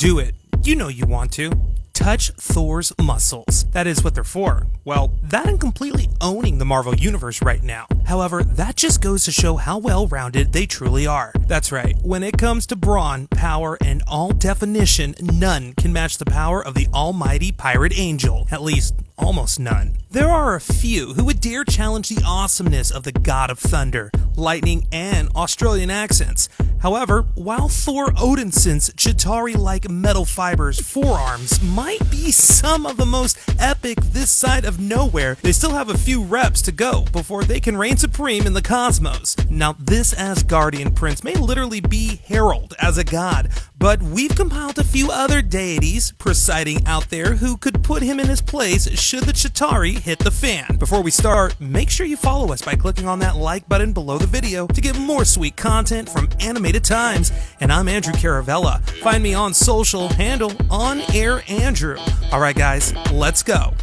Do it. You know you want to. Touch Thor's muscles. That is what they're for. Well, that and completely owning the Marvel Universe right now. However, that just goes to show how well-rounded they truly are. That's right, when it comes to brawn, power, and all definition, none can match the power of the almighty pirate angel. At least, almost none. There are a few who would dare challenge the awesomeness of the god of thunder, lightning, and Australian accents. However, while Thor Odinson's Chitauri-like metal fibers forearms might be some of the most epic this side of nowhere, they still have a few reps to go before they can reign supreme in the cosmos. Now, this Asgardian prince may literally be heralded as a god, but we've compiled a few other deities presiding out there who could put him in his place should the Chitauri hit the fan. Before we start, make sure you follow us by clicking on that like button below the video to get more sweet content from Animated Times. And I'm Andrew Caravella. Find me on social handle On Air Andrew. Alright guys, let's go.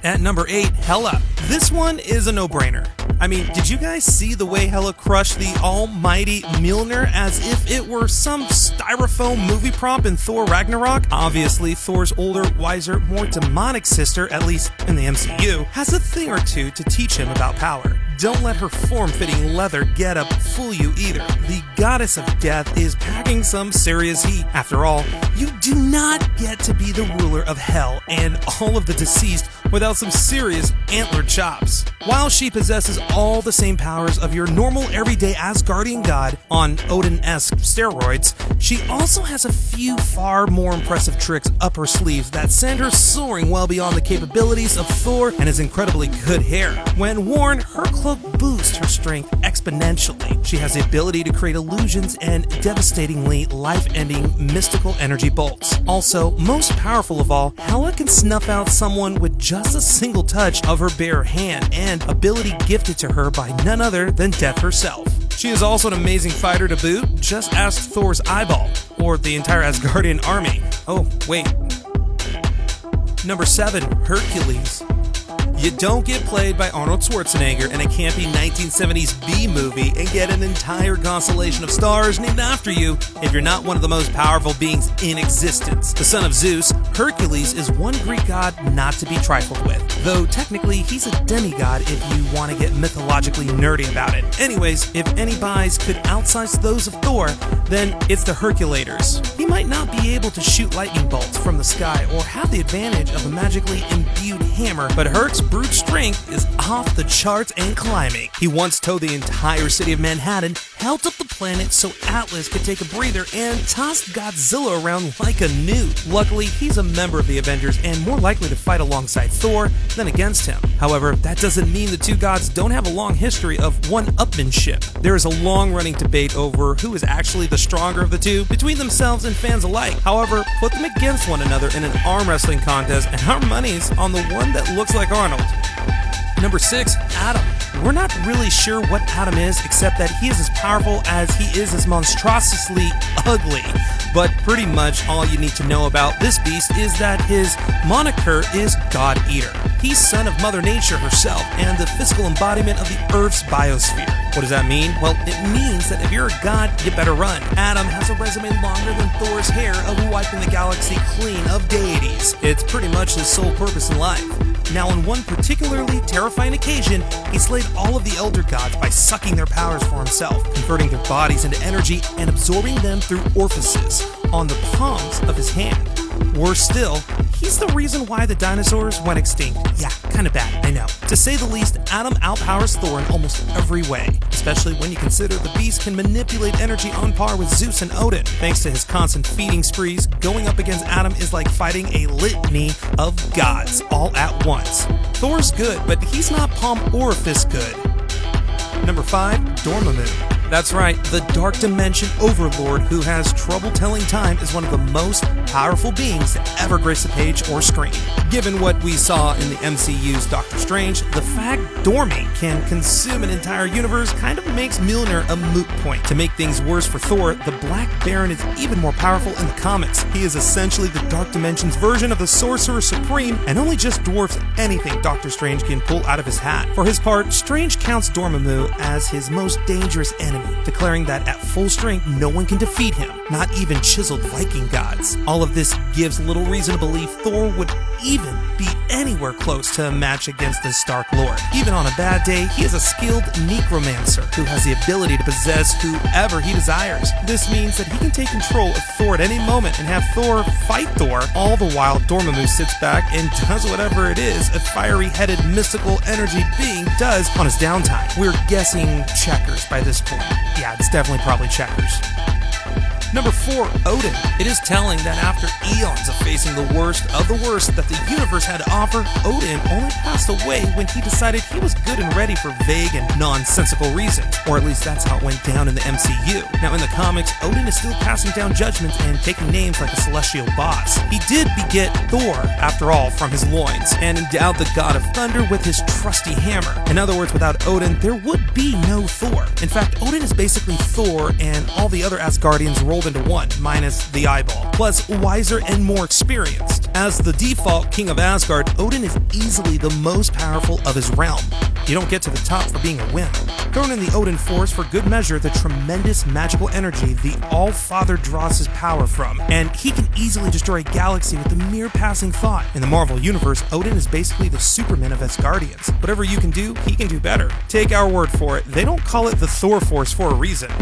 At number 8, Hela. This one is a no-brainer. I mean, did you guys see the way Hela crushed the almighty Mjolnir as if it were some styrofoam movie prop in Thor Ragnarok? Obviously, Thor's older, wiser, more demonic sister, at least in the MCU, has a thing or two to teach him about power. Don't let her form-fitting leather getup fool you either. The goddess of death is packing some serious heat. After all, you do not get to be the ruler of hell and all of the deceased without some serious antlered chops. While she possesses all the same powers of your normal everyday Asgardian god on Odin-esque steroids, she also has a few far more impressive tricks up her sleeves that send her soaring well beyond the capabilities of Thor and his incredibly good hair. When worn, her cloak boosts her strength exponentially. She has the ability to create illusions and devastatingly life-ending mystical energy bolts. Also, most powerful of all, Hela can snuff out someone with just a single touch of her bare hand, and ability gifted to her by none other than Death herself. She is also an amazing fighter to boot. Just ask Thor's eyeball, or the entire Asgardian army. Oh, wait. Number 7, Hercules. You don't get played by Arnold Schwarzenegger in a campy 1970s B-movie and get an entire constellation of stars named after you if you're not one of the most powerful beings in existence. The son of Zeus, Hercules is one Greek god not to be trifled with, though technically he's a demigod if you want to get mythologically nerdy about it. Anyways, if any buys could outsize those of Thor, then it's the Herculators. He might not be able to shoot lightning bolts from the sky or have the advantage of a magically imbued hammer, but Herc's brute strength is off the charts and climbing. He once towed the entire city of Manhattan, held up the planet so Atlas could take a breather, and tossed Godzilla around like a nude. Luckily, he's a member of the Avengers and more likely to fight alongside Thor than against him. However, that doesn't mean the two gods don't have a long history of one-upmanship. There is a long-running debate over who is actually the stronger of the two between themselves and fans alike. However, put them against one another in an arm wrestling contest, and our money's on the one that looks like Arnold. Number 6, Adam. We're not really sure what Adam is, except that he is as powerful as he is as monstrously ugly. But pretty much all you need to know about this beast is that his moniker is God Eater. He's son of Mother Nature herself and the physical embodiment of the Earth's biosphere. What does that mean? Well, it means that if you're a god, you better run. Adam has a resume longer than Thor's hair of wiping the galaxy clean of deities. It's pretty much his sole purpose in life. Now, on one particularly terrifying occasion, he slayed all of the Elder Gods by sucking their powers for himself, converting their bodies into energy and absorbing them through orifices on the palms of his hand. Worse still, he's the reason why the dinosaurs went extinct. Yeah, kinda bad, I know. To say the least, Adam outpowers Thor in almost every way, especially when you consider the beast can manipulate energy on par with Zeus and Odin. Thanks to his constant feeding sprees, going up against Adam is like fighting a litany of gods all at once. Thor's good, but he's not palm orifice good. Number 5, Dormammu. That's right, the Dark Dimension Overlord who has trouble telling time is one of the most powerful beings to ever grace a page or screen. Given what we saw in the MCU's Doctor Strange, the fact Dormy can consume an entire universe kind of makes Mjolnir a moot point. To make things worse for Thor, the Black Baron is even more powerful in the comics. He is essentially the Dark Dimension's version of the Sorcerer Supreme and only just dwarfs anything Doctor Strange can pull out of his hat. For his part, Strange counts Dormammu as his most dangerous enemy enemy, declaring that at full strength no one can defeat him, not even chiseled Viking gods. All of this gives little reason to believe Thor would even be anywhere close to a match against the Stark Lord. Even on a bad day, he is a skilled necromancer who has the ability to possess whoever he desires. This means that he can take control of Thor at any moment and have Thor fight Thor, all the while Dormammu sits back and does whatever it is a fiery-headed mystical energy being does on his downtime. We're guessing checkers by this point. Yeah, it's definitely probably checkers. Number 4, Odin. It is telling that after eons of facing the worst that the universe had to offer, Odin only passed away when he decided he was good and ready for vague and nonsensical reasons. Or at least that's how it went down in the MCU. Now in the comics, Odin is still passing down judgments and taking names like a celestial boss. He did beget Thor, after all, from his loins, and endowed the god of thunder with his trusty hammer. In other words, without Odin, there would be no Thor. In fact, Odin is basically Thor and all the other Asgardians rolled into one, minus the eyeball, plus wiser and more experienced. As the default king of Asgard, Odin is easily the most powerful of his realm. You don't get to the top for being a wimp. Thrown in the Odin Force for good measure, the tremendous magical energy the All-Father draws his power from, and he can easily destroy a galaxy with a mere passing thought. In the Marvel Universe, Odin is basically the Superman of Asgardians. Whatever you can do, he can do better. Take our word for it, they don't call it the Thor Force for a reason.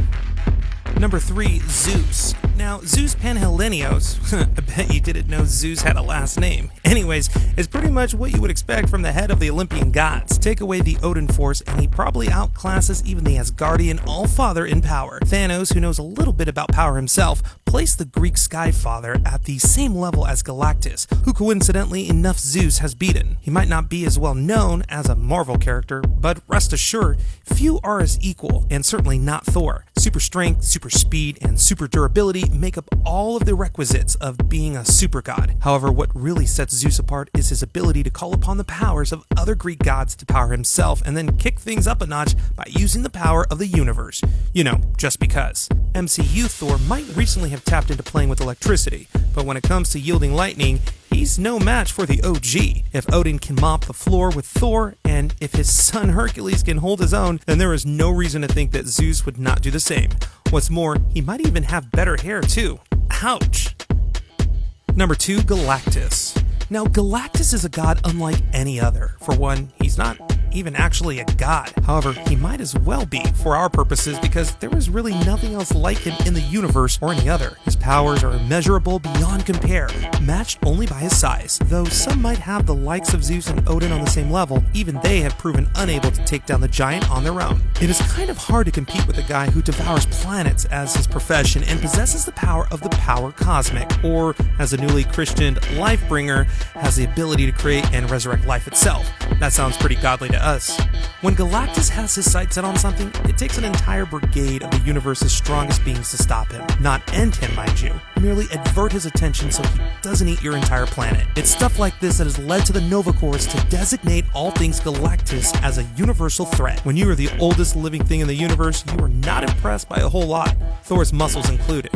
Number 3, Zeus. Now, Zeus Panhellenios, I bet you didn't know Zeus had a last name. Anyways, is pretty much what you would expect from the head of the Olympian gods. Take away the Odin Force and he probably outclasses even the Asgardian All-Father in power. Thanos, who knows a little bit about power himself, placed the Greek Sky Father at the same level as Galactus, who coincidentally enough Zeus has beaten. He might not be as well known as a Marvel character, but rest assured, few are as equal, and certainly not Thor. Super strength, super speed, and super durability make up all of the requisites of being a super god. However, what really sets Zeus apart is his ability to call upon the powers of other Greek gods to power himself and then kick things up a notch by using the power of the universe. You know, just because. MCU Thor might recently have tapped into playing with electricity, but when it comes to yielding lightning, he's no match for the OG. If Odin can mop the floor with Thor, and if his son Hercules can hold his own, then there is no reason to think that Zeus would not do the same. What's more, he might even have better hair too. Ouch! Number 2, Galactus. Now, Galactus is a god unlike any other. For one, he's not even actually a god. However, he might as well be for our purposes because there is really nothing else like him in the universe or any other. His powers are immeasurable beyond compare, matched only by his size. Though some might have the likes of Zeus and Odin on the same level, even they have proven unable to take down the giant on their own. It is kind of hard to compete with a guy who devours planets as his profession and possesses the power of the power cosmic, or as a newly Christianed life-bringer, has the ability to create and resurrect life itself. That sounds pretty godly to us. When Galactus has his sights set on something, it takes an entire brigade of the universe's strongest beings to stop him. Not end him, mind you. Merely advert his attention so he doesn't eat your entire planet. It's stuff like this that has led to the Nova Corps to designate all things Galactus as a universal threat. When you are the oldest living thing in the universe, you are not impressed by a whole lot, Thor's muscles included.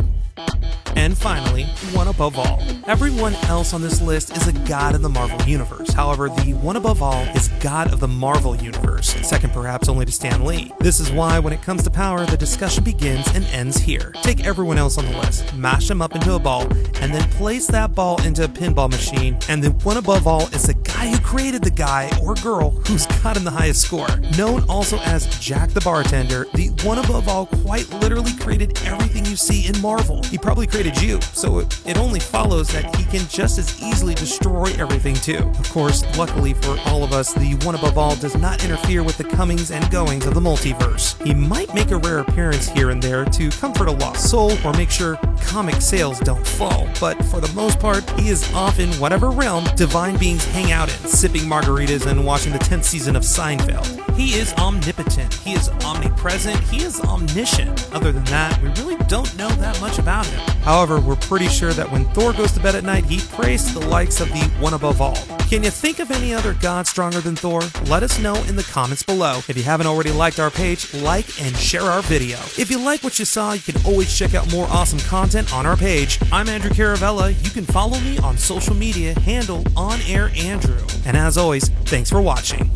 And finally, one above all. Everyone else on this list is a god in the Marvel Universe. However, the one above all is God of the Marvel Universe, second perhaps only to Stan Lee. This is why when it comes to power, the discussion begins and ends here. Take everyone else on the list, mash them up into a ball, and then place that ball into a pinball machine, and the one above all is the guy who created the guy or girl who's gotten the highest score. Known also as Jack the Bartender, the one above all quite literally created everything you see in Marvel. He probably created you, so it only follows that he can just as easily destroy everything too. Of course, luckily for all of us, the one above all does not interfere with the comings and goings of the multiverse. He might make a rare appearance here and there to comfort a lost soul or make sure comic sales don't fall, but for the most part, he is off in whatever realm divine beings hang out in, sipping margaritas and watching the 10th season of Seinfeld. He is omnipotent, he is omnipresent, he is omniscient. Other than that, we really don't know that much about him. However, we're pretty sure that when Thor goes to bed at night, he prays to the likes of the one above all. Can you think of any other god stronger than Thor? Let us know in the comments below. If you haven't already liked our page, like and share our video. If you like what you saw, you can always check out more awesome content on our page. I'm Andrew Caravella. You can follow me on social media, handle OnAirAndrew. And as always, thanks for watching.